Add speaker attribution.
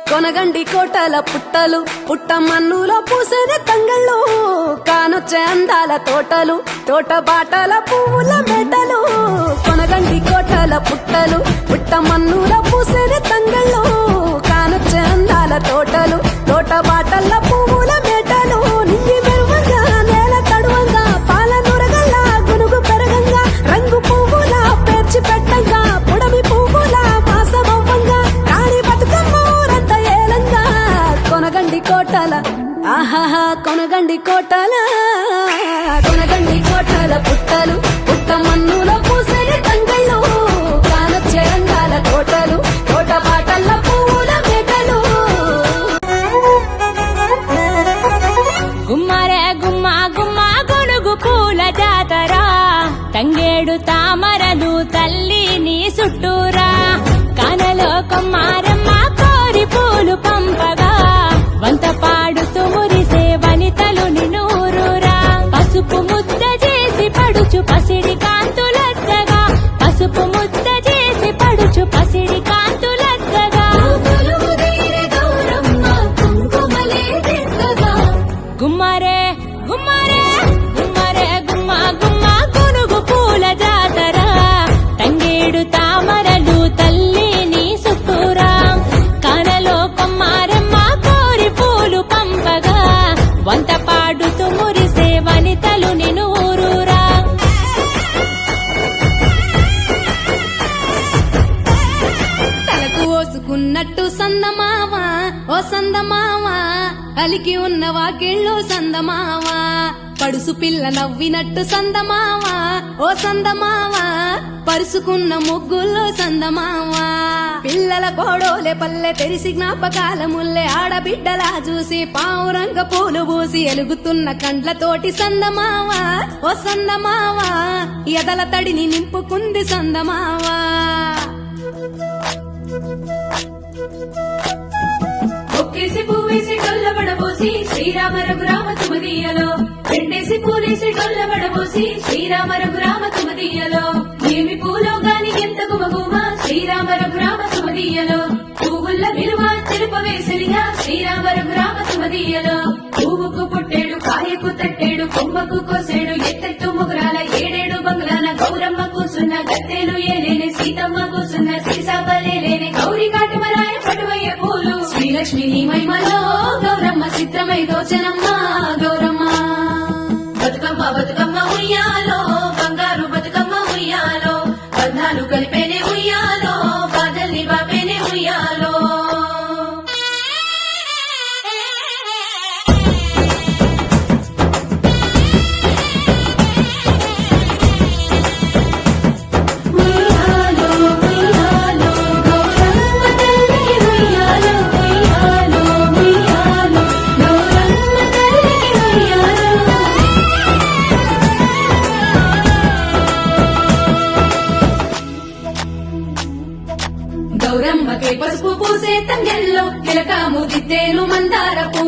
Speaker 1: కొనగండి కోటల పుట్టలు పుట్ట మన్నులో పూసిన తంగళ్ళు కానొచ్చే అందాల తోటలు తోట బాటల పువ్వుల మెటలు కొనగండి కోటల పుట్టలు పుట్ట మన్నులో పూసిన తంగళ్ళు కానొచ్చే అందాల తోటలు తోట బాటల పువ్వుల మెటలు నింగి మెరువంగా నేల తడువంగా పాల నురగల్లా గునుగు పెరగంగా రంగు పువ్వుల పేర్చి పెట్టంగా పుడమి పువ్వుల మాసమవ్వంగా రాణి బతుకమ్మ కొనగండి కోటల ఆహాహా కొనగండి కోటల కొనగండి కోటల పుట్టలు పుట్ట మన్నులో పూసని తంగళ్ళు కానొచ్చే అందాల తోటలు తోట బాటల్ల పువ్వుల మేటలు
Speaker 2: గుమ్మరే గుమ్మ గుమ్మ గొనుగు పూల జాతర తంగేడు తామరలు తల్లి నీ చుట్టూరా కానలో కొమ్మారమ్మ కోరి పూలు పంపగా వంత పాడుతూ మురిసే వనితలు నినూరురా పసుపు ముద్ద చేసి పడుచు పసిడి కాంతులద్దగా పసుపు ముద్ద చేసి పడుచు పసిడి కాంతులద్దగా గుమ్మరే గుమ్మరే గుమ్మరే గుమ్మ గుమ్మ గునుగు పూల జాతర తంగేడు తామరలు తల్లి నీ చుట్టూరా కానలో కొమ్మారమ్మ కోరి పూలు పంపగా వంత పాడుతూ మురిసే వనితలు నిన్ను ఊరూరా
Speaker 1: తలకు ఓసుకున్నట్టు సందమావ ఓ సందమావ అలికి ఉన్న వాకిళ్ళు సందమావ పడుసు పిల్ల నవ్వినట్టు సందమావ ఓ సందమావ పరుసుకున్న ముగ్గుల్లో సందమావ పిల్లల కోడోలే పల్లె తెరిసి జ్ఞాపకాల ముల్లె ఆడబిడ్డలా చూసి పావురంగ పూలు పూసి ఎలుగుతున్న కండ్లతోటి సందమావ ఓ సందమావ ఎదల తడిని నింపుకుంది సందమావ
Speaker 3: ఒక్కేసి పువ్వేసి డొల్లబడబోసి శ్రీరామ రఘురామ తుమదీయలో రెండేసి పూలేసి డొల్లబడబోసి శ్రీరామ రఘురామ తుమదీయలో ఏమి పూలో గాని ఎంత గుమగుమ శ్రీరామ రఘురామ తుమదీయలో పువ్వుల్ల విలువ తెలుపవేసలిగా శ్రీరామ రఘురామ తుమదీయలో పువ్వుకు పుట్టేడు కాయకు తట్టేడు కొమ్మకు కోసేడు ఎత్తెత్తు ముగురాల ఏడేడు బంగ్లాల గౌరమ్మ కూసున్న గత్తెలు ఏలేనే సీతమ్మ కూసున్న సీసాబలేలేనే గౌరీ కాటమరాయ పటువయ్య పూలు శ్రీలక్ష్మి నీ మహిమలో గౌరమ్మ చిత్రమై దోచనమ్మ గౌరమ్మ బతుకమ్మ బతుకమ్మ ఉయ్యాలో బంగారు బతుకమ్మ ఉయ్యాలో బంధాలు కలిపేనే ఉయ్యాలో బాధల్ని బాపేనే ఉయ్యాలో
Speaker 1: గౌరమ్మకే పసుపు పూసే తంగెల్లో కిలక ముదిద్దేను మందార పూ